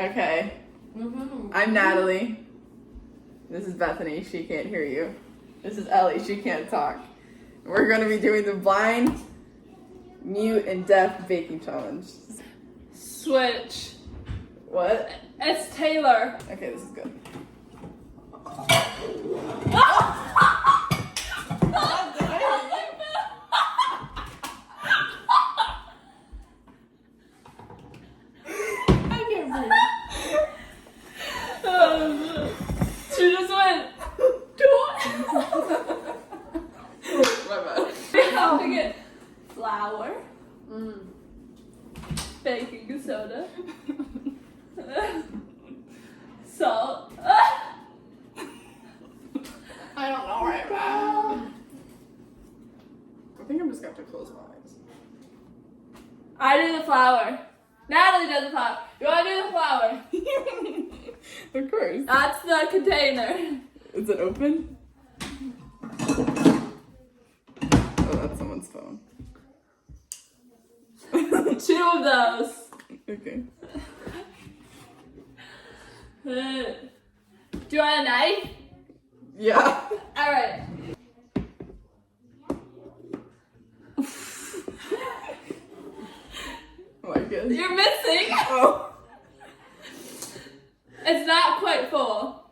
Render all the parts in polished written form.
Okay. I'm Natalie. This is Bethany. She can't hear you. This is Ellie. She can't talk. We're going to be doing the blind, mute, and deaf baking challenge. Switch. What? It's Taylor. Okay, this is good. She just went. My bad. We have to get flour, baking soda, salt. I don't know right now. I think I'm just going to have to close my eyes. I do the flour. Natalie does the flour. You want to do the flour? Of course. That's the container. Is it open? Oh, that's someone's phone. Two of those. Okay. Do you want a knife? Yeah. All right. Oh my goodness. You're missing. Oh. It's not quite full.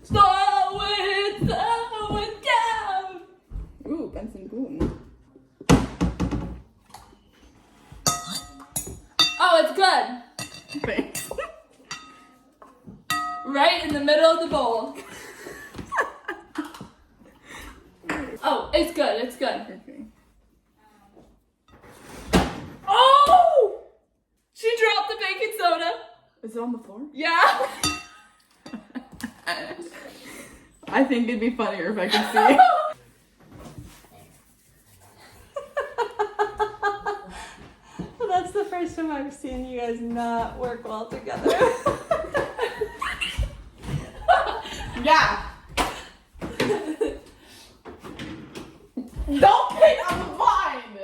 Slow it down. Ooh, Benson Boone. Oh, it's good. Thanks. Right in the middle of the bowl. Oh, it's good. It's good. Okay. Oh! She dropped the baking soda. Is it on the floor? Yeah. I think it'd be funnier if I could see. Well, that's the first time I've seen you guys not work well together. Yeah. Don't pick on the vine.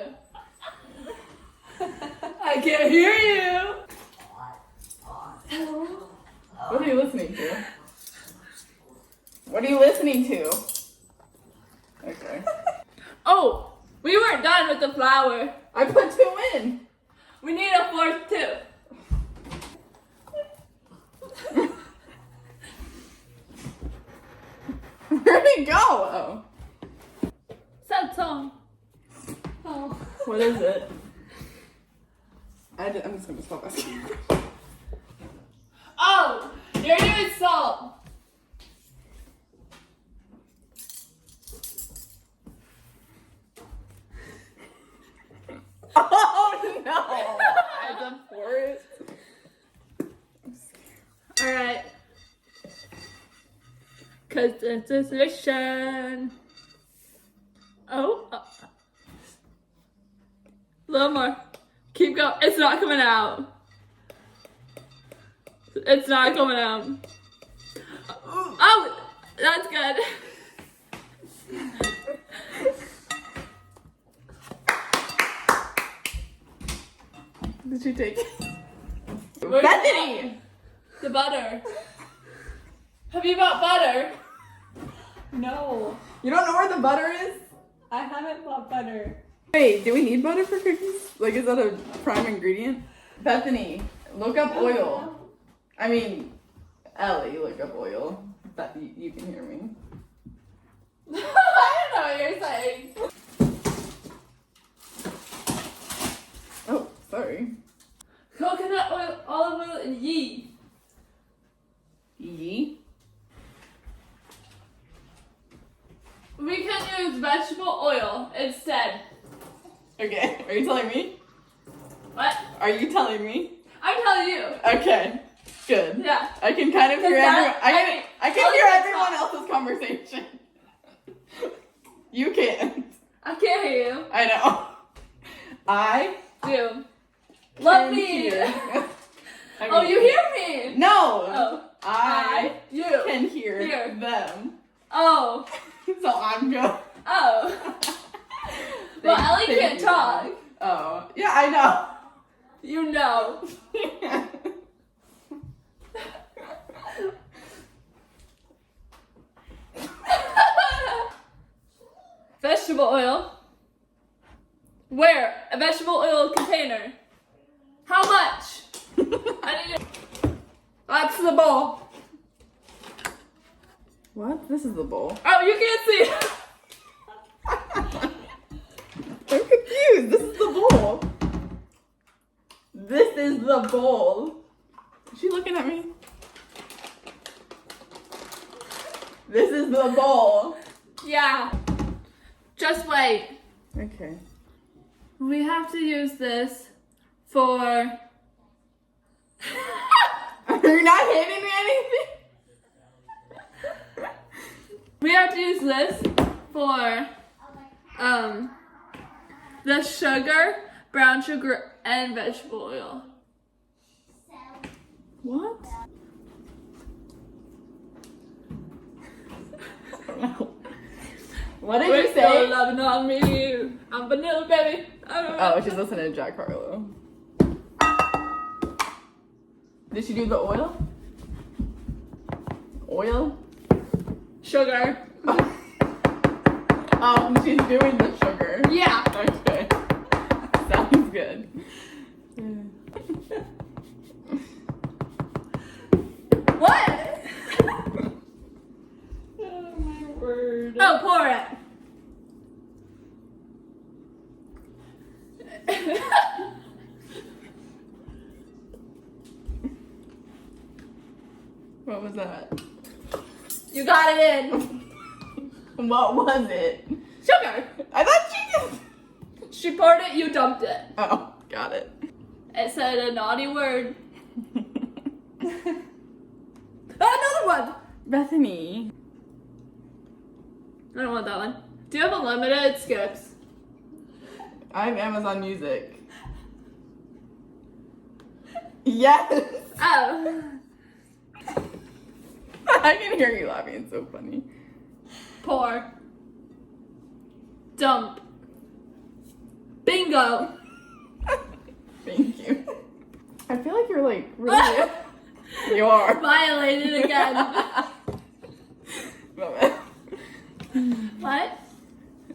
I can't hear you. What are you listening to? What are you listening to? Okay. Oh, we weren't done with the flour. I put 2 in. We need a fourth too. Where'd it go? Oh. Sad song. Oh. What is it? I'm just gonna stop asking. Oh, you're doing salt. Oh no! As a forest. All right. Cause it's a mission. Oh. A little more. Keep going. It's not coming out. It's not coming out. Oh, that's good. Did you take it? Where's Bethany! The butter. Have you bought butter? No, You don't know where the butter is? I haven't bought butter. Wait, do we need butter for cookies? Like, is that a prime ingredient? Bethany, look up oil. I mean, Ellie, look up oil. That you can hear me. I don't know what you're saying. Oh, sorry. Coconut oil, olive oil, and ghee. Yee. We can use vegetable oil instead. Okay, are you telling me? What? Are you telling me? I'm telling you. Okay, good. Yeah. I can kind of hear everyone. I can hear Ellie everyone can talk. else's conversation. You can't. I can't hear you. I know. I Do. Love can me. hear. I Oh, mean- you hear me? No. Oh. I You. can hear Hear. them. Oh. So I'm good. Oh. Well, Ellie Thank can't you. talk. Oh, yeah, I know. You know. Vegetable oil. Where? A vegetable oil container. How much? I need it. That's the bowl. What? This is the bowl. Oh, you can't see it. I'm confused. This is the bowl. This is the bowl. Is she looking at me? This is the bowl. Yeah. Just wait. Okay. We have to use this for... You're not handing me anything? We have to use this for the sugar, brown sugar, and vegetable oil. What? What did you say? You're loving on me. I'm vanilla, baby. Oh, she's listening to Jack Harlow. Did she do the oil? Oil? Sugar. Oh, she's doing the sugar. Yeah. Okay. Sounds good. What? Oh my word. Oh, pour it. What was that? You got it in. What was it? Sugar. I thought she did. She poured it, you dumped it. Oh, got it. It said a naughty word. Another one. Bethany. I don't want that one. Do you have unlimited skips? I have Amazon Music. Yes. Oh. I can hear you laughing. It's so funny. Pour. Dump. Bingo. Thank you. I feel like you're like really. You are. Violated again. What?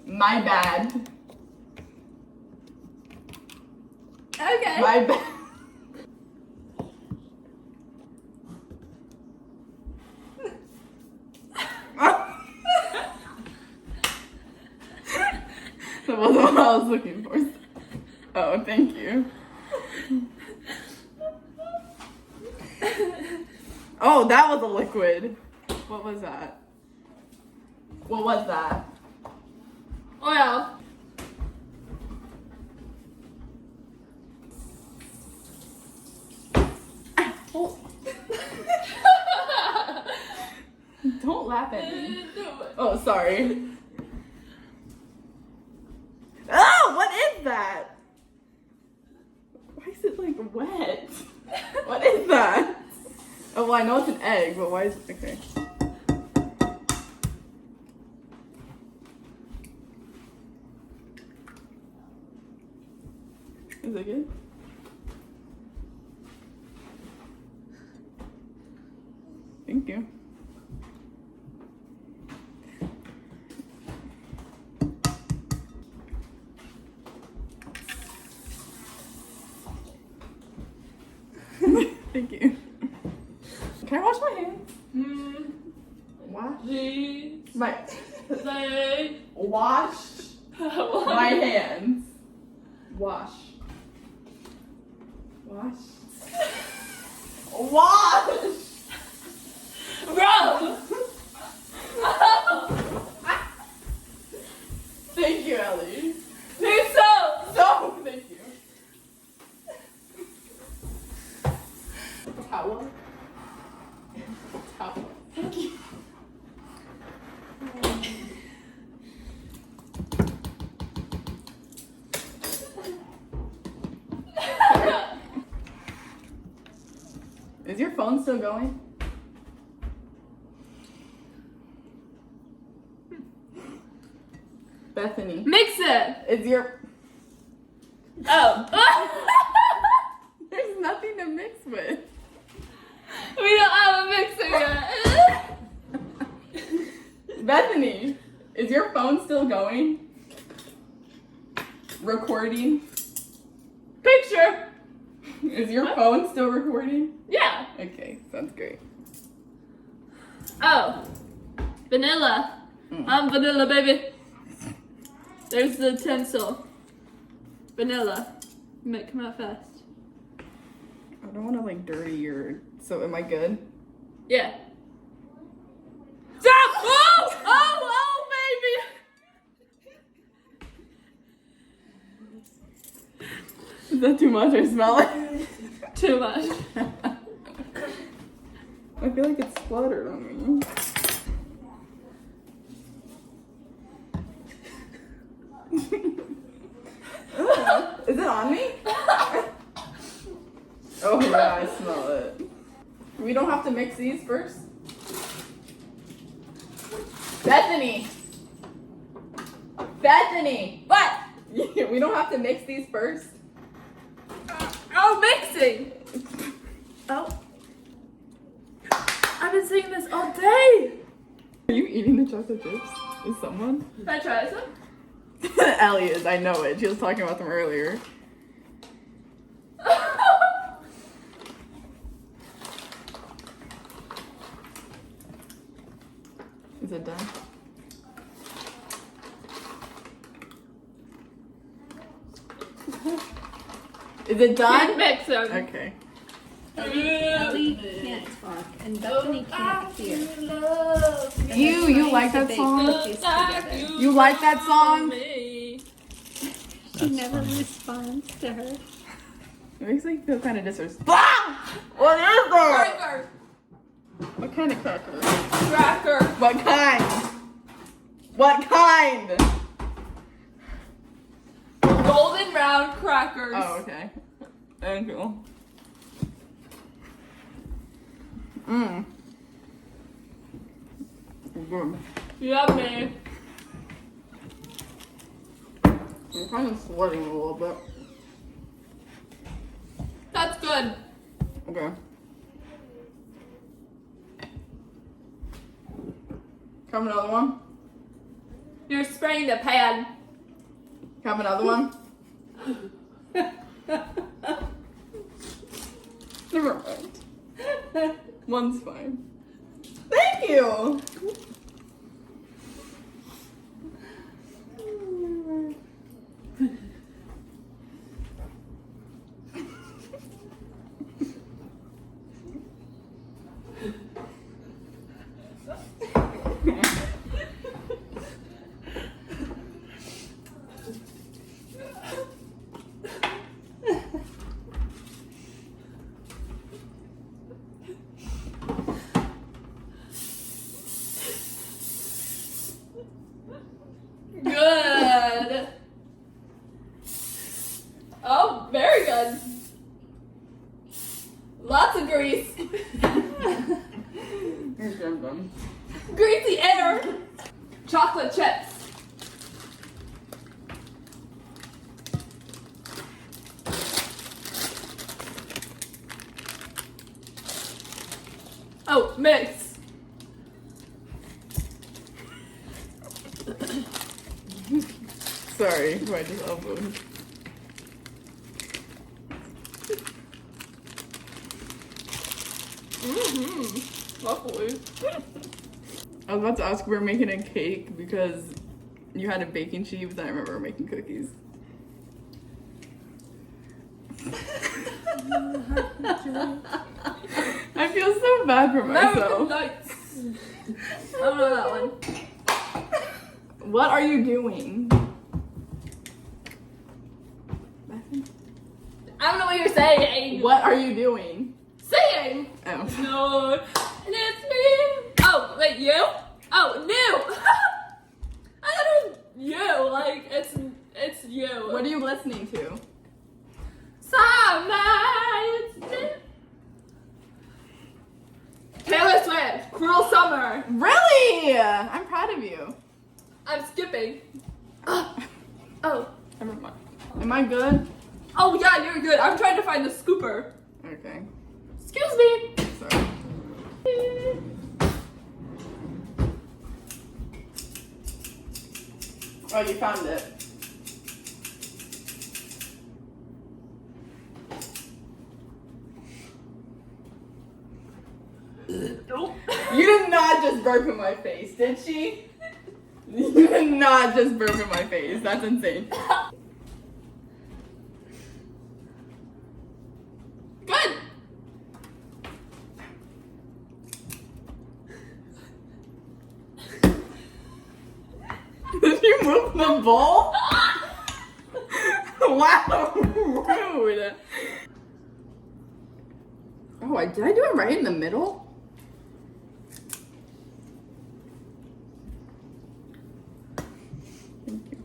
My bad. Okay. My bad. That wasn't what I was looking for. Oh, thank you. Oh, that was a liquid. What was that? What was that? Oil. Oh. Don't laugh at me. Oh, sorry. Oh, what is that? Why is it like wet? What is that? Oh, well, I know it's an egg, but why is it okay? Is it good? Thank you. Thank you. Can I wash my hands? Wash my They. wash my hands. Wash. Wash. Wash. Bro! Thank you, Ellie. Need soap! So, thank you. Towel. Towel. Thank you. Is your phone still going? Bethany. Mix it! Is your Oh. going? Recording? Picture. Is your phone still recording? Yeah. Okay, sounds great. Oh. Vanilla. I'm vanilla, baby. There's the tinsel. Vanilla. Might come out fast. I don't want to like dirty your. So am I good? Yeah. Stop! Oh! Oh, Is that too much? I smell it. baby! Too much. I feel like it's splattered on me. Is it on me? Oh yeah, I smell it. We don't have to mix these first? Bethany! Bethany! What? We don't have to mix these first? Oh, mixing! Oh. I've been saying this all day! Are you eating the chocolate chips? Is someone? Can I try some? Allie is, I know it. She was talking about them earlier. Is it done? Is it done? Mix them. Okay. Ellie can't talk, and Bethany can't hear. You like that song? You like that song? Me. She never responds to her. It makes me feel kind of disrespectful. What is that? Cracker. What kind of cracker? Cracker. What kind? What kind? Golden round crackers. Oh, okay. Thank you. Mmm. Good. Yummy. I'm kind of sweating a little bit. That's good. Okay. Come another one. You're spraying the pan. Come another one. Never mind. One's fine. Thank you. Good. Oh, very good. Lots of grease. Here's them. Greasy air. Chocolate chips. Oh, mix. Sorry, I just elbowed. Lovely. I was about to ask, we're making a cake because you had a baking sheet, but then I remember making cookies. I feel so bad for American myself. Nights. I don't know that one. What are you doing? I don't know what you're saying. What are you doing? Saying. Oh. No. And it's me. Oh, wait, you? Oh, new. I thought it was you. Like, it's you. What are you listening to? Summer. Taylor Swift. Cruel Summer. Really? I'm proud of you. I'm skipping. Oh. Never mind. Am I good? Oh, yeah, you're good. I'm trying to find the scooper. Okay. Excuse me. Sorry. Oh, you found it. Nope. You did not just burp in my face, did she? You did not just burp in my face. That's insane. Good. Did you move the bowl? Wow, rude. Oh, did I do it right in the middle? Thank you.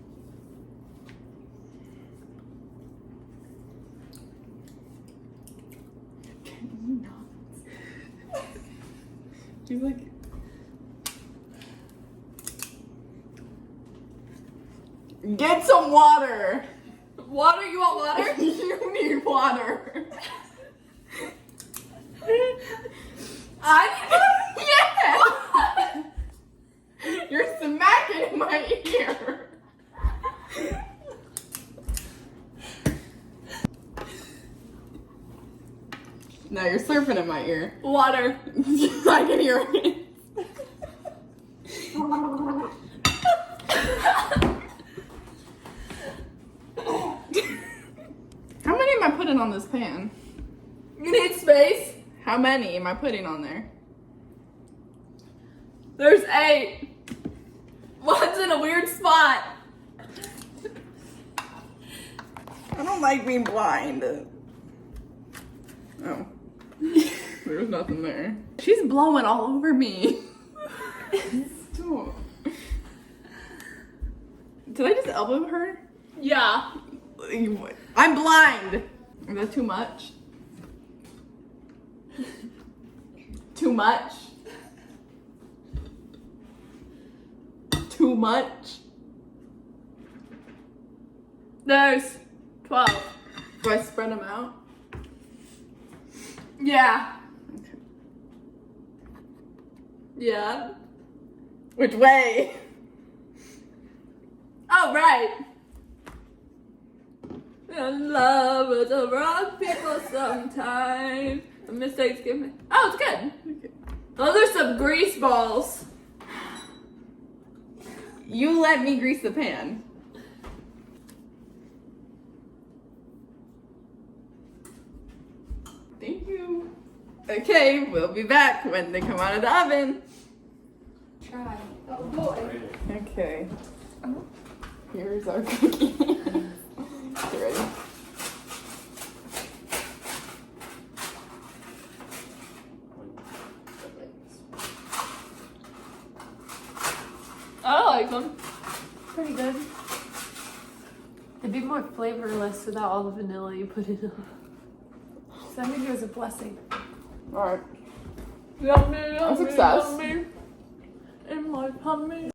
Can you not? You like. Get some water. Water? You want water? You need water. I Yeah. You're smacking in my ear. Now you're surfing in my ear. Water. I can hear it. How many am I putting on this pan? You need space? How many am I putting on there? There's 8. One's in a weird spot. I don't like being blind. Oh. There's nothing there. She's blowing all over me. Stop. Did I just elbow her? Yeah. I'm blind. Is that too much? Too much? Too much? There's 12. Do I spread them out? Yeah. Okay. Yeah. Which way? Oh, right. And love is a wrong people sometimes. The mistakes give me. Oh, it's good. Okay. Those are some grease balls. You let me grease the pan. Thank you. Okay, we'll be back when they come out of the oven. Try. Oh boy. Okay. Here's our cookie. Get ready. I like them. Pretty good. It'd be more flavorless without all the vanilla you put in them. So I think it was a blessing. Alright. Yummy, yummy, success. yummy. In my tummy.